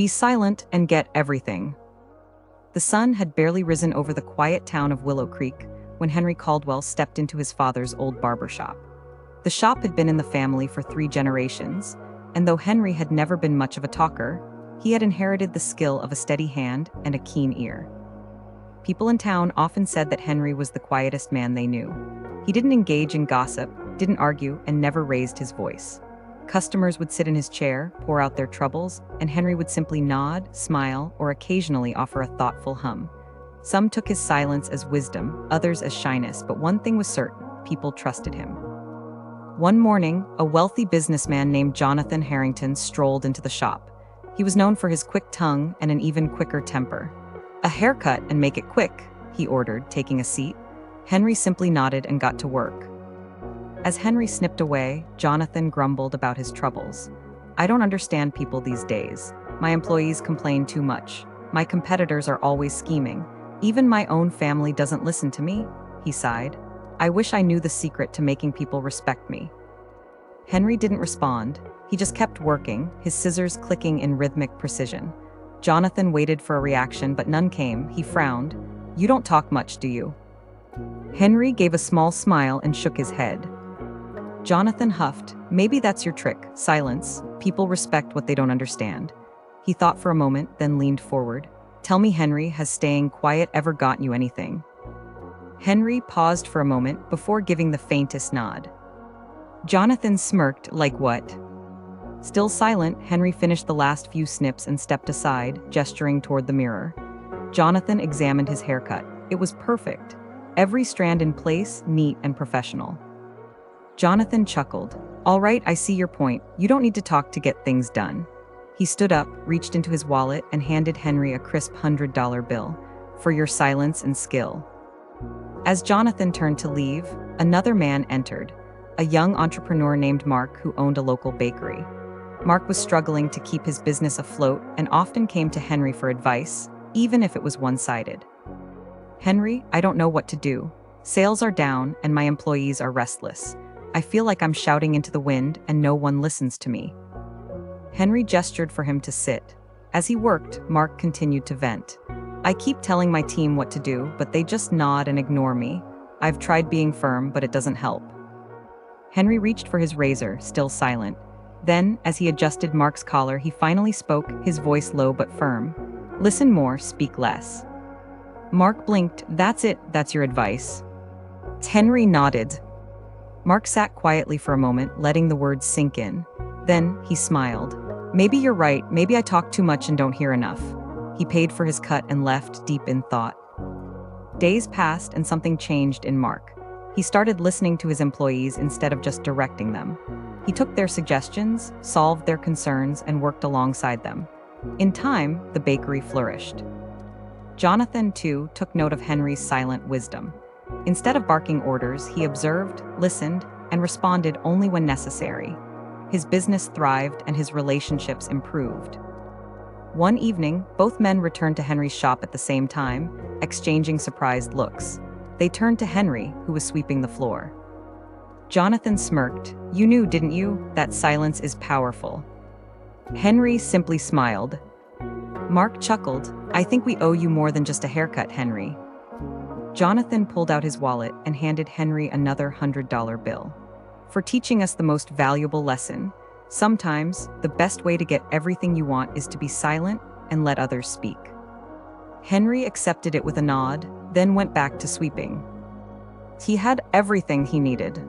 Be silent and get everything. The sun had barely risen over the quiet town of Willow Creek when Henry Caldwell stepped into his father's old barber shop. The shop had been in the family for 3 generations, and though Henry had never been much of a talker, he had inherited the skill of a steady hand and a keen ear. People in town often said that Henry was the quietest man they knew. He didn't engage in gossip, didn't argue, and never raised his voice. Customers would sit in his chair, pour out their troubles, and Henry would simply nod, smile, or occasionally offer a thoughtful hum. Some took his silence as wisdom, others as shyness, but one thing was certain: people trusted him. One morning, a wealthy businessman named Jonathan Harrington strolled into the shop. He was known for his quick tongue and an even quicker temper. "A haircut and make it quick," he ordered, taking a seat. Henry simply nodded and got to work. As Henry snipped away, Jonathan grumbled about his troubles. "I don't understand people these days. My employees complain too much. My competitors are always scheming. Even my own family doesn't listen to me," he sighed. "I wish I knew the secret to making people respect me." Henry didn't respond. He just kept working, his scissors clicking in rhythmic precision. Jonathan waited for a reaction, but none came. He frowned. "You don't talk much, do you?" Henry gave a small smile and shook his head. Jonathan huffed. "Maybe that's your trick, silence. People respect what they don't understand." He thought for a moment, then leaned forward. "Tell me, Henry, has staying quiet ever gotten you anything?" Henry paused for a moment before giving the faintest nod. Jonathan smirked. "Like what?" Still silent, Henry finished the last few snips and stepped aside, gesturing toward the mirror. Jonathan examined his haircut. It was perfect. Every strand in place, neat and professional. Jonathan chuckled. "All right, I see your point. You don't need to talk to get things done." He stood up, reached into his wallet, and handed Henry a crisp $100 bill. "For your silence and skill." As Jonathan turned to leave, another man entered, a young entrepreneur named Mark who owned a local bakery. Mark was struggling to keep his business afloat and often came to Henry for advice, even if it was one-sided. "Henry, I don't know what to do. Sales are down and my employees are restless. I feel like I'm shouting into the wind and no one listens to me." Henry gestured for him to sit. As he worked, Mark continued to vent. "I keep telling my team what to do, but they just nod and ignore me. I've tried being firm, but it doesn't help." Henry reached for his razor, still silent. Then, as he adjusted Mark's collar, he finally spoke, his voice low but firm. "Listen more, speak less." Mark blinked. "That's it, that's your advice." Henry nodded. Mark sat quietly for a moment, letting the words sink in. Then, he smiled. "Maybe you're right, maybe I talk too much and don't hear enough." He paid for his cut and left, deep in thought. Days passed and something changed in Mark. He started listening to his employees instead of just directing them. He took their suggestions, solved their concerns, and worked alongside them. In time, the bakery flourished. Jonathan, too, took note of Henry's silent wisdom. Instead of barking orders, he observed, listened, and responded only when necessary. His business thrived and his relationships improved. One evening, both men returned to Henry's shop at the same time, exchanging surprised looks. They turned to Henry, who was sweeping the floor. Jonathan smirked. "You knew, didn't you? That silence is powerful." Henry simply smiled. Mark chuckled. "I think we owe you more than just a haircut, Henry." Jonathan pulled out his wallet and handed Henry another $100 bill. "For teaching us the most valuable lesson. Sometimes, the best way to get everything you want is to be silent and let others speak." Henry accepted it with a nod, then went back to sweeping. He had everything he needed: